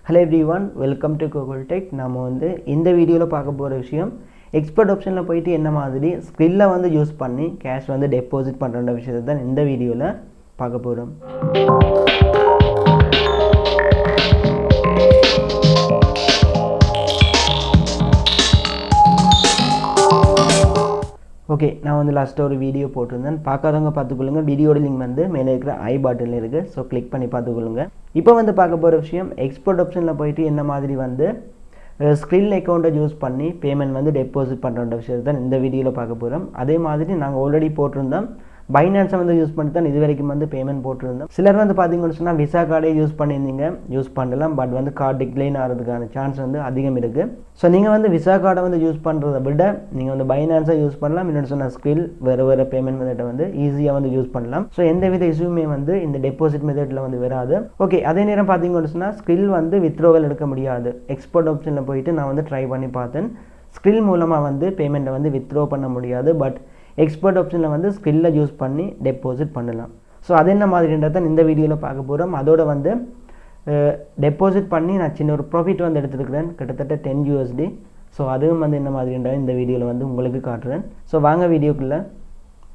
Hello everyone, welcome to Kokul Tech. நாம வந்து இந்த வீடியோல பார்க்க போற விஷயம் எக்ஸ்போர்ட் ஆப்ஷன்ல போயிட்டு என்ன மாதிரி ஸ்கிரில்ல வந்து யூஸ் பண்ணி கேஷ் வந்து டெபாசிட் பண்ற விஷயத்தை தான் இந்த வீடியோல பார்க்க போறோம். ஓகே, நான் வந்து லாஸ்ட்டாக ஒரு வீடியோ போட்டிருந்தேன். பார்க்காதவங்க பார்த்துக்கொள்ளுங்க. வீடியோட லிங்க் வந்து மேலே இருக்கிற ஐ பட்டனில் இருக்குது. ஸோ கிளிக் பண்ணி பார்த்துக்கொள்ளுங்க. இப்போ வந்து பார்க்க போகிற விஷயம் எக்ஸ்போர்ட் ஆப்ஷனில் போயிட்டு என்ன மாதிரி வந்து ஸ்கிரில் அக்கௌண்ட்டை யூஸ் பண்ணி பேமெண்ட் வந்து டெபாசிட் பண்ணுற விஷயத்தை தான் இந்த வீடியோவில் பார்க்க போகிறோம். அதே மாதிரி நாங்கள் ஆல்ரெடி போட்டிருந்தோம். பைனான்ஸை வந்து யூஸ் பண்ணி தான் இது வரைக்கும் வந்து பேமெண்ட் போட்டிருந்தோம். சிலர் வந்து பார்த்தீங்கன்னு சொன்னால் விசா கார்டே யூஸ் பண்ணியிருந்தீங்க, யூஸ் பண்ணலாம். பட் வந்து கார்டு டிக்ளைன் ஆகிறதுக்கான சான்ஸ் வந்து அதிகம் இருக்குது. ஸோ நீங்கள் வந்து விசா கார்டை வந்து யூஸ் பண்ணுறதை விட நீங்கள் வந்து பைனான்ஸை யூஸ் பண்ணலாம். இன்னொன்று சொன்னால் ஸ்கிரில் வேறு பேமெண்ட் மெத்தடை வந்து ஈஸியாக வந்து யூஸ் பண்ணலாம். ஸோ எந்த வித இஷ்யூமே வந்து இந்த டெபாசிட் மெத்தடில் வந்து வராது. ஓகே, அதே நேரம் பார்த்தீங்கன்னு சொன்னால் ஸ்கிரில் வந்து வித்ட்ரோவல் எடுக்க முடியாது. எக்ஸ்போர்ட் ஆப்ஷனில் போயிட்டு நான் வந்து ட்ரை பண்ணி பார்த்தேன். ஸ்கிரில் மூலமாக வந்து பேமெண்ட்டை வந்து வித்ட்ரோ பண்ண முடியாது. பட் எக்ஸ்போர்ட் ஆப்ஷனில் வந்து ஸ்கிரில்லை யூஸ் பண்ணி டெபாசிட் பண்ணலாம். ஸோ அது என்ன மாதிரின்றதை இந்த வீடியோவில் பார்க்க போகிறோம். அதோட வந்து டெபாசிட் பண்ணி நான் சின்ன ஒரு ப்ராஃபிட் வந்து எடுத்துருக்கிறேன், கிட்டத்தட்ட 10 USD. ஸோ அதுவும் வந்து என்ன மாதிரின்றதை இந்த வீடியோவில் வந்து உங்களுக்கு காட்டுறேன். ஸோ வாங்க வீடியோக்குள்ளே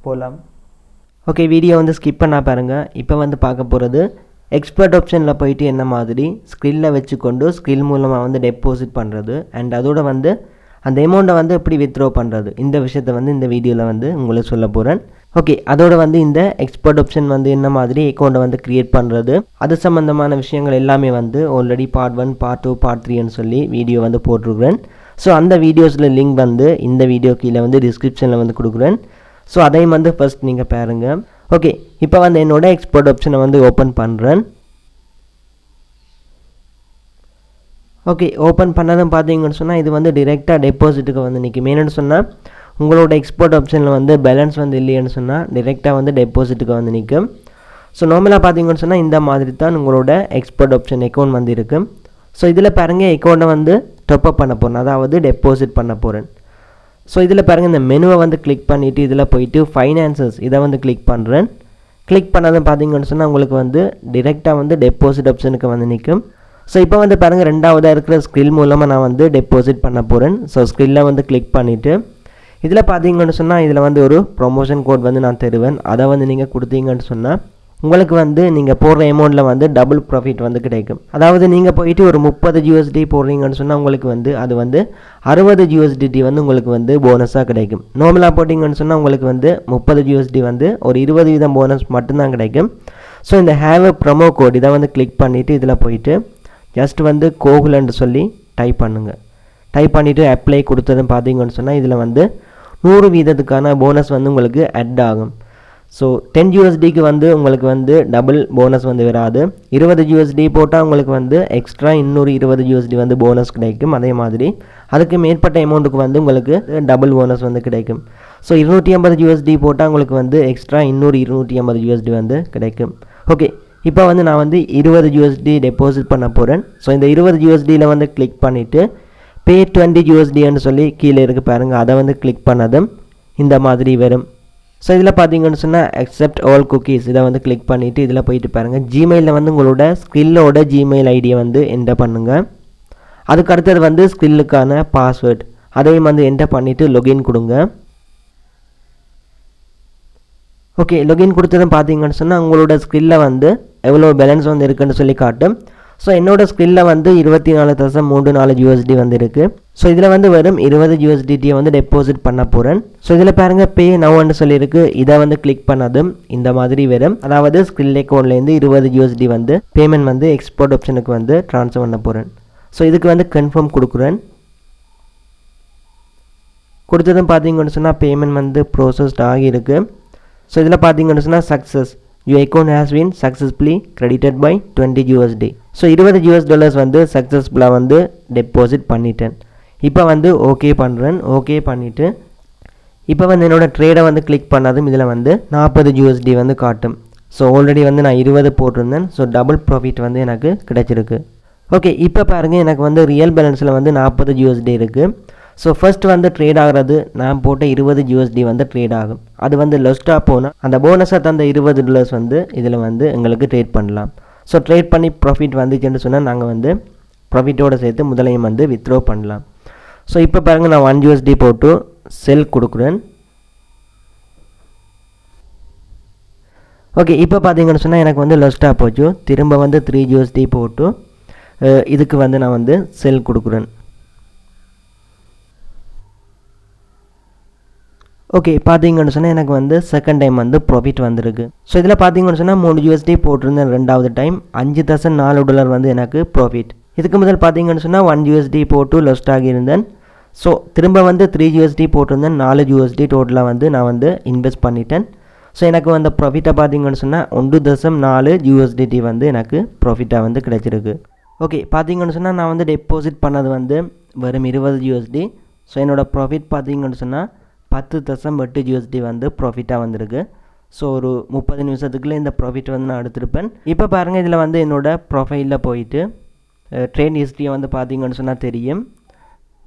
போகலாம். ஓகே, வீடியோ வந்து ஸ்கிப் பண்ணால் பாருங்கள். இப்போ வந்து பார்க்க போகிறது எக்ஸ்போர்ட் ஆப்ஷனில் போயிட்டு என்ன மாதிரி ஸ்கிரில்லை வச்சுக்கொண்டு ஸ்கிரில் மூலமாக வந்து டெபாசிட் பண்ணுறது அண்ட் அதோட வந்து அந்த அமௌண்ட்டை வந்து எப்படி வித்ட்ரோ பண்ணுறது, இந்த விஷயத்தை வந்து இந்த வீடியோவில் வந்து உங்களுக்கு சொல்ல போகிறேன். ஓகே, அதோட வந்து இந்த எக்ஸ்போர்ட் ஆப்ஷன் வந்து என்ன மாதிரி அக்கௌண்ட்டை வந்து க்ரியேட் பண்ணுறது, அது சம்மந்தமான விஷயங்கள் எல்லாமே வந்து ஆல்ரெடி பார்ட் 1, பார்ட் 2, பார்ட் 3ன்னு சொல்லி வீடியோ வந்து போட்டிருக்கிறேன். ஸோ அந்த வீடியோஸில் லிங்க் வந்து இந்த வீடியோ கீழே வந்து டிஸ்கிரிப்ஷனில் வந்து கொடுக்குறேன். ஸோ அதையும் வந்து ஃபர்ஸ்ட் நீங்கள் பாருங்கள். ஓகே, இப்போ வந்து என்னோடய எக்ஸ்போர்ட் ஆப்ஷனை வந்து ஓப்பன் பண்ணுறேன். ஓகே, ஓப்பன் பண்ணதும் பார்த்தீங்கன்னு சொன்னால் இது வந்து டிரெக்டாக டெபாசிட்டுக்கு வந்து நிற்கும். என்னென்னு சொன்னால் உங்களோட எக்ஸ்போர்ட் ஆப்ஷனில் வந்து பேலன்ஸ் வந்து இல்லைன்னு சொன்னால் டிரெக்டாக வந்து டெபாசிட்டுக்கு வந்து நிற்கும். ஸோ நார்மலாக பார்த்தீங்கன்னு சொன்னால் இந்த மாதிரி தான் உங்களோட எக்ஸ்போர்ட் ஆப்ஷன் அக்கௌண்ட் வந்து இருக்கும். ஸோ இதில் பாருங்கள் அக்கௌண்ட்டை வந்து டாப்அப் பண்ண போகிறேன், அதாவது டெபாசிட் பண்ண போகிறேன். ஸோ இதில் பாருங்கள் இந்த மெனுவை வந்து கிளிக் பண்ணிவிட்டு இதில் போயிட்டு ஃபைனான்சஸ் இதை வந்து கிளிக் பண்ணுறேன். கிளிக் பண்ணதும் பார்த்தீங்கன்னு சொன்னால் உங்களுக்கு வந்து டிரெக்டாக வந்து டெபாசிட் ஆப்ஷனுக்கு வந்து நிற்கும். ஸோ இப்போ வந்து பாருங்கள் ரெண்டாவதாக இருக்கிற ஸ்கிரில் மூலமாக நான் வந்து டெபாசிட் பண்ண போகிறேன். ஸோ ஸ்கிரில்லை வந்து கிளிக் பண்ணிவிட்டு இதில் பார்த்தீங்கன்னு சொன்னால் இதில் வந்து ஒரு ப்ரொமோஷன் கோட் வந்து நான் தருவேன். அதை வந்து நீங்கள் கொடுத்தீங்கன்னு சொன்னால் உங்களுக்கு வந்து நீங்கள் போடுற அமௌண்ட்டில் வந்து டபுள் ப்ராஃபிட் வந்து கிடைக்கும். அதாவது நீங்கள் போயிட்டு ஒரு 30 USD போடுறீங்கன்னு சொன்னால் உங்களுக்கு வந்து அது வந்து 60 USDT வந்து உங்களுக்கு வந்து போனஸாக கிடைக்கும். நார்மலாக போட்டிங்கன்னு சொன்னால் உங்களுக்கு வந்து 30 USD வந்து ஒரு 20% போனஸ் மட்டும்தான் கிடைக்கும். ஸோ இந்த ஹேவ் எ ப்ரொமோ கோட் இதை வந்து கிளிக் பண்ணிவிட்டு இதில் போயிட்டு ஜஸ்ட் வந்து கோகுல்ன்னு சொல்லி டைப் பண்ணுங்கள். டைப் பண்ணிவிட்டு அப்ளை கொடுத்ததும் பார்த்தீங்கன்னு சொன்னால் இதில் வந்து 100% போனஸ் வந்து உங்களுக்கு ஆட் ஆகும். ஸோ 10 USDக்கு வந்து உங்களுக்கு வந்து டபுள் போனஸ் வந்து வராது. 20 USD போட்டால் உங்களுக்கு வந்து எக்ஸ்ட்ரா இன்னொரு 20 USD வந்து போனஸ் கிடைக்கும். அதே மாதிரி அதுக்கு மேற்பட்ட அமௌண்ட்டுக்கு வந்து உங்களுக்கு டபுள் போனஸ் வந்து கிடைக்கும். ஸோ 250 USD போட்டால் உங்களுக்கு வந்து எக்ஸ்ட்ரா இன்னொரு 250 USD வந்து கிடைக்கும். ஓகே, இப்போ வந்து நான் வந்து 20 USD டெபாசிட் பண்ண போகிறேன். ஸோ இந்த 20 USDயில் வந்து கிளிக் பண்ணிவிட்டு பே 20 USDன்னு சொல்லி கீழே இருக்குது பாருங்கள், அதை வந்து கிளிக் பண்ணதும் இந்த மாதிரி வரும். ஸோ இதில் பார்த்தீங்கன்னு சொன்னால் அக்செப்ட் ஆல் குக்கீஸ் இதை வந்து கிளிக் பண்ணிவிட்டு இதில் போயிட்டு பாருங்கள் ஜிமெயிலில் வந்து உங்களோட ஸ்கிரில்லோட ஜிமெயில் ஐடியை வந்து என்டர் பண்ணுங்கள். அதுக்கு அடுத்தது வந்து ஸ்கிரில்லுக்கான பாஸ்வேர்ட் அதையும் வந்து என்டர் பண்ணிவிட்டு லொகின் கொடுங்க. ஓகே, லொகின் கொடுத்ததும் பார்த்தீங்கன்னு சொன்னால் உங்களோட ஸ்கிரில்லில் வந்து எவ்வளோ பேலன்ஸ் வந்து இருக்குன்னு சொல்லி காட்டும். ஸோ என்னோட ஸ்கிரில்லில் வந்து 24.34 USD வந்து இருக்குது. ஸோ இதில் வந்து வெறும் 20 USDT வந்து டெபாசிட் பண்ண போகிறேன். ஸோ இதில் பாருங்கள் பே நவ்னு சொல்லியிருக்கு, இதை வந்து கிளிக் பண்ணதும் இந்த மாதிரி வரும். அதாவது ஸ்கிரில் அக்கௌண்ட்லேருந்து 20 USD வந்து பேமெண்ட் வந்து எக்ஸ்போர்ட் ஆப்ஷனுக்கு வந்து ட்ரான்ஸ்ஃபர் பண்ண போகிறேன். ஸோ இதுக்கு வந்து கன்ஃபார்ம் கொடுக்குறேன். கொடுத்ததும் பார்த்தீங்கன்னு சொன்னால் பேமெண்ட் வந்து ப்ரோசஸ்ட் ஆகியிருக்கு. ஸோ இதில் பார்த்தீங்கன்னு சொன்னால் success your account has been successfully credited by 20 USD. So $20 வந்து சக்ஸஸ்ஃபுல்லாக வந்து டெபாசிட் பண்ணிட்டேன். இப்போ வந்து ஓகே பண்ணுறேன். ஓகே பண்ணிவிட்டு இப்போ வந்து என்னோடய ட்ரேடை வந்து கிளிக் பண்ணதும் இதில் வந்து 40 USD வந்து காட்டும். ஸோ ஆல்ரெடி வந்து நான் 20 போட்டிருந்தேன். ஸோ டபுள் ப்ராஃபிட் வந்து எனக்கு கிடைச்சிருக்கு. ஓகே, இப்போ பாருங்கள் எனக்கு வந்து ரியல் பேலன்ஸில் வந்து 40 USD இருக்குது. ஸோ ஃபர்ஸ்ட் வந்து ட்ரேட் ஆகிறது நான் போட்ட 20 USD வந்து ட்ரேட் ஆகும். அது வந்து லொஸ்ட்டாக போனால் அந்த போனஸாக தந்த $20 வந்து இதில் வந்து எங்களுக்கு ட்ரேட் பண்ணலாம். ஸோ ட்ரேட் பண்ணி ப்ராஃபிட் வந்துச்சுன்னு சொன்னால் நாங்கள் வந்து ப்ராஃபிட்டோடு சேர்த்து முதலையும் வந்து வித்ட்ரா பண்ணலாம். ஸோ இப்போ பாருங்கள் நான் 1 USD போட்டு செல் கொடுக்குறேன். ஓகே, இப்போ பார்த்தீங்கன்னு சொன்னால் எனக்கு வந்து லொஸ்ட்டாக போச்சு. திரும்ப வந்து 3 USD போட்டு இதுக்கு வந்து நான் வந்து செல் கொடுக்குறேன். ஓகே, பார்த்தீங்கன்னு சொன்னால் எனக்கு வந்து செகண்ட் டைம் வந்து ப்ராஃபிட் வந்திருக்கு. ஸோ இதில் பார்த்தீங்கன்னு சொன்னால் 3 USD போட்டிருந்தேன் ரெண்டாவது டைம், $5,004 வந்து எனக்கு ப்ராஃபிட். இதுக்கு முதல் பார்த்தீங்கன்னு சொன்னால் 1 USD போட்டு லொஸ்ட் ஆகியிருந்தேன். ஸோ திரும்ப வந்து 3 USD போட்டிருந்தேன், 4 USD டோட்டலாக வந்து நான் வந்து இன்வெஸ்ட் பண்ணிட்டேன். ஸோ எனக்கு வந்து ப்ராஃபிட்டாக பார்த்தீங்கன்னு சொன்னால் 1.4 USDT வந்து எனக்கு ப்ராஃபிட்டாக வந்து கிடைச்சிருக்கு. ஓகே, பார்த்தீங்கன்னு சொன்னால் நான் வந்து டெபாசிட் பண்ணது வந்து வெறும் 20 USD. ஸோ என்னோடய ப்ராஃபிட் பார்த்தீங்கன்னு சொன்னால் 10.8 USD வந்து ப்ராஃபிட்டாக வந்திருக்கு. ஸோ ஒரு 30 நிமிஷத்துக்குள்ளே இந்த ப்ராஃபிட் வந்து நான் எடுத்திருப்பேன். இப்போ பாருங்கள், இதில் வந்து என்னோடய ப்ரொஃபைலில் போயிட்டு ட்ரேட் ஹிஸ்ட்ரியை வந்து பார்த்தீங்கன்னு சொன்னால் தெரியும்.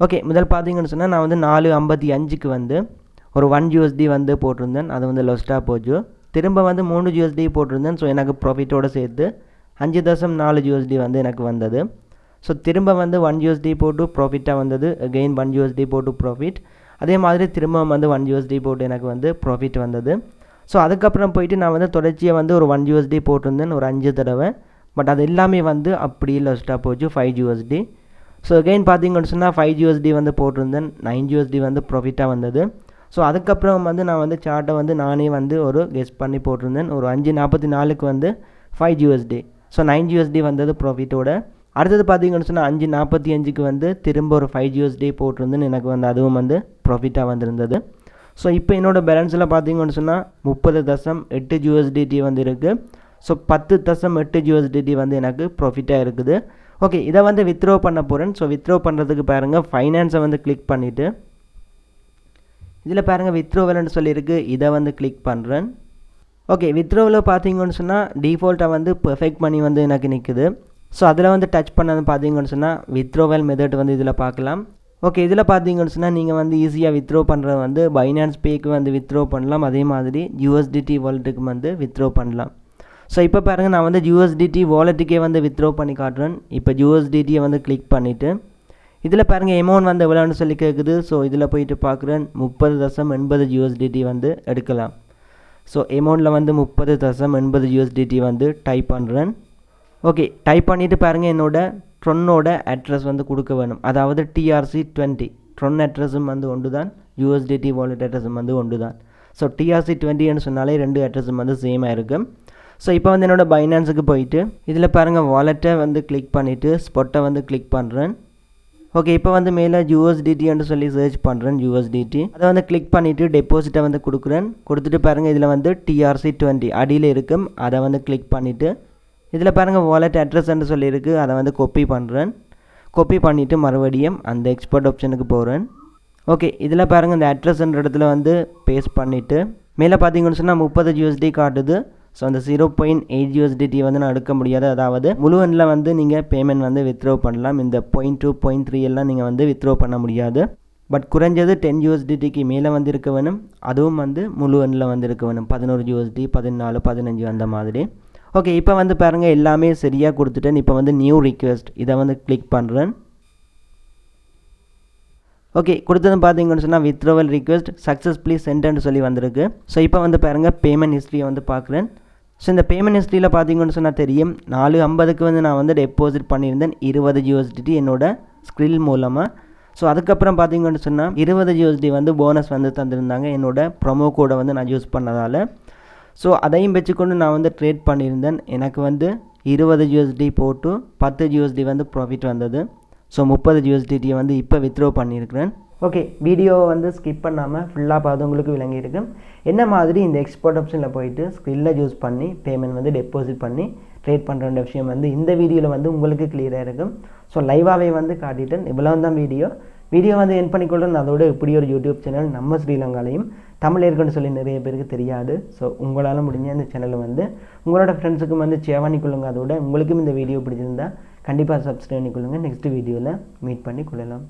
ஓகே, முதல் பார்த்தீங்கன்னு சொன்னால் நான் வந்து 4.55க்கு வந்து ஒரு 1 USD வந்து போட்டிருந்தேன், அது வந்து லொஸ்ட்டாக போச்சு. திரும்ப வந்து 3 USD போட்டிருந்தேன். ஸோ எனக்கு ப்ராஃபிட்டோடு சேர்த்து 5.4 USD வந்து எனக்கு வந்தது. ஸோ திரும்ப வந்து 1 USD போட்டு ப்ராஃபிட்டாக வந்தது, அகெயின் 1 USD போட்டு ப்ராஃபிட். அதே மாதிரி திரும்ப வந்து 1 USD போட்டு எனக்கு வந்து ப்ராஃபிட் வந்தது. ஸோ அதுக்கப்புறம் போயிட்டு நான் வந்து தொடர்ச்சியாக வந்து ஒரு 1 USD போட்டிருந்தேன் ஒரு 5 தடவை. பட் அது எல்லாமே வந்து அப்படி லொஸ்ட்டாக போச்சு, 5 USD. ஸோ அகெயின் பார்த்தீங்கன்னு சொன்னால் 5 USD வந்து போட்டிருந்தேன், 9 USD வந்து ப்ராஃபிட்டாக வந்தது. ஸோ அதுக்கப்புறம் வந்து நான் வந்து சார்ட்டை வந்து நானே வந்து ஒரு கெஸ் பண்ணி போட்டிருந்தேன், ஒரு 5.44க்கு வந்து 5 USD. ஸோ 9 USD வந்தது ப்ராஃபிட்டோட. அடுத்தது பார்த்தீங்கன்னு சொன்னால் 5.45க்கு வந்து திரும்ப ஒரு 5 USD போட்டிருந்தேன், எனக்கு வந்து அதுவும் வந்து ப்ராஃபிட்டாக வந்திருந்தது. ஸோ இப்போ என்னோடய பேலன்ஸில் பார்த்தீங்கன்னு சொன்னால் 30.8 USDT வந்து இருக்குது. ஸோ 10.8 USDT வந்து எனக்கு ப்ராஃபிட்டாக இருக்குது. ஓகே, இதை வந்து வித்ட்ரா பண்ண போகிறேன். ஸோ வித்ட்ரா பண்ணுறதுக்கு பாருங்கள், ஃபைனான்ஸை வந்து கிளிக் பண்ணிவிட்டு இதில் பாருங்கள் வித்ட்ரோவல்னு சொல்லியிருக்கு, இதை வந்து கிளிக் பண்ணுறேன். ஓகே, வித்ட்ரோவில் பார்த்தீங்கன்னு சொன்னால் டிஃபால்ட்டாக வந்து பெர்ஃபெக்ட் மணி வந்து எனக்கு நிற்குது. ஸோ அதில் வந்து டச் பண்ணது பார்த்தீங்கன்னு சொன்னால் வித்ட்ரோவல் மெத்தட் வந்து இதில் பார்க்கலாம். ஓகே, இதில் பார்த்தீங்கன்னு சொன்னால் நீங்கள் வந்து ஈஸியாக வித்ட்ரா பண்ணுறது வந்து பைனான்ஸ் பேக்கு வந்து வித்ட்ரா பண்ணலாம், அதே மாதிரி USDT வாலெட்டுக்கு வந்து வித்ட்ரா பண்ணலாம். ஸோ இப்போ பாருங்கள், நான் வந்து USDT வாலெட்டுக்கே வந்து வித்ட்ரா பண்ணி காட்டுறேன். இப்போ USDTயை வந்து கிளிக் பண்ணிவிட்டு இதில் பாருங்கள் அமௌண்ட் வந்து எவ்வளோன்னு சொல்லி கேட்குது. ஸோ இதில் போயிட்டு பார்க்குறேன், 30.80 USDT வந்து எடுக்கலாம். ஸோ அமௌண்ட்டில் வந்து 30.80 USDT வந்து டைப் பண்ணுறேன். ஓகே, டைப் பண்ணிவிட்டு பாருங்கள், ட்ரொன்னோட அட்ரஸ் வந்து கொடுக்க வேணும், அதாவது TRC20 ட்ரொன் அட்ரஸும் வந்து ஒன்று தான், USDT வாலெட் அட்ரஸும் வந்து ஒன்று தான். ஸோ TRC20ன்னு சொன்னாலே 2 அட்ரஸும் வந்து சேமாக இருக்கும். ஸோ இப்போ வந்து என்னோடய பைனான்ஸுக்கு போயிட்டு இதில் பாருங்கள் வாலெட்டை வந்து கிளிக் பண்ணிவிட்டு ஸ்பாட்டை வந்து கிளிக் பண்ணுறேன். ஓகே, இப்போ வந்து மேலே USDTன்னு சொல்லி சர்ச் பண்ணுறேன், USDT அதை வந்து கிளிக் பண்ணிவிட்டு டெபாசிட்டை வந்து கொடுக்குறேன். கொடுத்துட்டு பாருங்கள், இதில் வந்து TRC20 அடியில் இருக்கும், அதை வந்து கிளிக் பண்ணிவிட்டு இதில் பாருங்கள் வாலெட் அட்ரஸ்ன்னு சொல்லியிருக்கு, அதை வந்து காப்பி பண்ணுறேன். காப்பி பண்ணிவிட்டு மறுபடியும் அந்த எக்ஸ்போர்ட் ஆப்ஷனுக்கு போகிறேன். ஓகே, இதில் பாருங்கள் இந்த அட்ரஸ்ன்ற இடத்துல வந்து பேஸ்ட் பண்ணிவிட்டு மேலே பார்த்தீங்கன்னு சொன்னால் 30 USD காட்டுது. ஸோ அந்த 0.8 USDT வந்து நான் எடுக்க முடியாது, அதாவது முழு எண்ணில் வந்து நீங்கள் பேமெண்ட் வந்து வித்ட்ரா பண்ணலாம். இந்த 0.2 0.3 எல்லாம் நீங்கள் வந்து வித்ட்ரா பண்ண முடியாது. பட் குறைஞ்சது 10 USDTக்கு மேலே வந்து இருக்க வேணும், அதுவும் வந்து முழு எண்ணில் வந்து இருக்க வேணும், 11 USD 14 15 அந்த மாதிரி. ஓகே, இப்போ வந்து பாருங்கள் எல்லாமே சரியாக கொடுத்துட்டேன். இப்போ வந்து நியூ ரிக்வெஸ்ட் இதை வந்து கிளிக் பண்ணுறேன். ஓகே, கொடுத்தது பார்த்தீங்கன்னு சொன்னால் வித்ட்ரோவல் ரிக்வெஸ்ட் சக்ஸஸ்ஃபுல்லி சென்ட்னு சொல்லி வந்திருக்கு. ஸோ இப்போ வந்து பாருங்கள் பேமெண்ட் ஹிஸ்ட்ரியை வந்து பார்க்குறேன். ஸோ இந்த பேமெண்ட் ஹிஸ்ட்ரியில் பார்த்தீங்கன்னு சொன்னால் தெரியும், 4.50க்கு வந்து நான் வந்து டெபாசிட் பண்ணியிருந்தேன் 20 USDT என்னோட ஸ்க்ரில் மூலமாக. ஸோ அதுக்கப்புறம் பார்த்தீங்கன்னு சொன்னால் 20 USD வந்து போனஸ் வந்து தந்திருந்தாங்க என்னோட ப்ரொமோ கோடை வந்து நான் யூஸ் பண்ணதால். ஸோ அதையும் வச்சுக்கொண்டு நான் வந்து ட்ரேட் பண்ணியிருந்தேன். எனக்கு வந்து 20 USD போட்டு 10 USD வந்து ப்ராஃபிட் வந்தது. ஸோ 30 USDTயை வந்து இப்போ வித்ட்ரா பண்ணியிருக்கிறேன். ஓகே, வீடியோவை வந்து ஸ்கிப் பண்ணாமல் ஃபுல்லாக பார்த்து உங்களுக்கு விளங்கியிருக்கு என்ன மாதிரி இந்த எக்ஸ்போர்ட் ஆப்ஷனில் போயிட்டு ஸ்க்ரில்லை யூஸ் பண்ணி பேமெண்ட் வந்து டெபாசிட் பண்ணி ட்ரேட் பண்ணுற விஷயம் வந்து இந்த வீடியோவில் வந்து உங்களுக்கு கிளியராக இருக்கும். ஸோ லைவாகவே வந்து காட்டிட்டேன். இவ்வளோ தான் வீடியோ வந்து என் பண்ணிக்கொள்கிறேன். அதோட இப்படி ஒரு யூடியூப் சேனல் நம்ம ஸ்ரீலங்காலையும் தமிழ் இருக்குன்னு சொல்லி நிறைய பேருக்கு தெரியாது. ஸோ உங்களால் முடிஞ்ச இந்த சேனலை வந்து உங்களோட ஃப்ரெண்ட்ஸுக்கும் வந்து ஷேர் பண்ணிக்கொள்ளுங்க. அதோட உங்களுக்கும் இந்த வீடியோ பிடிச்சிருந்தா கண்டிப்பாக சப்ஸ்கிரைப் பண்ணிக்கொள்ளுங்கள். நெக்ஸ்ட் வீடியோவில் மீட் பண்ணி கொள்ளலாம்.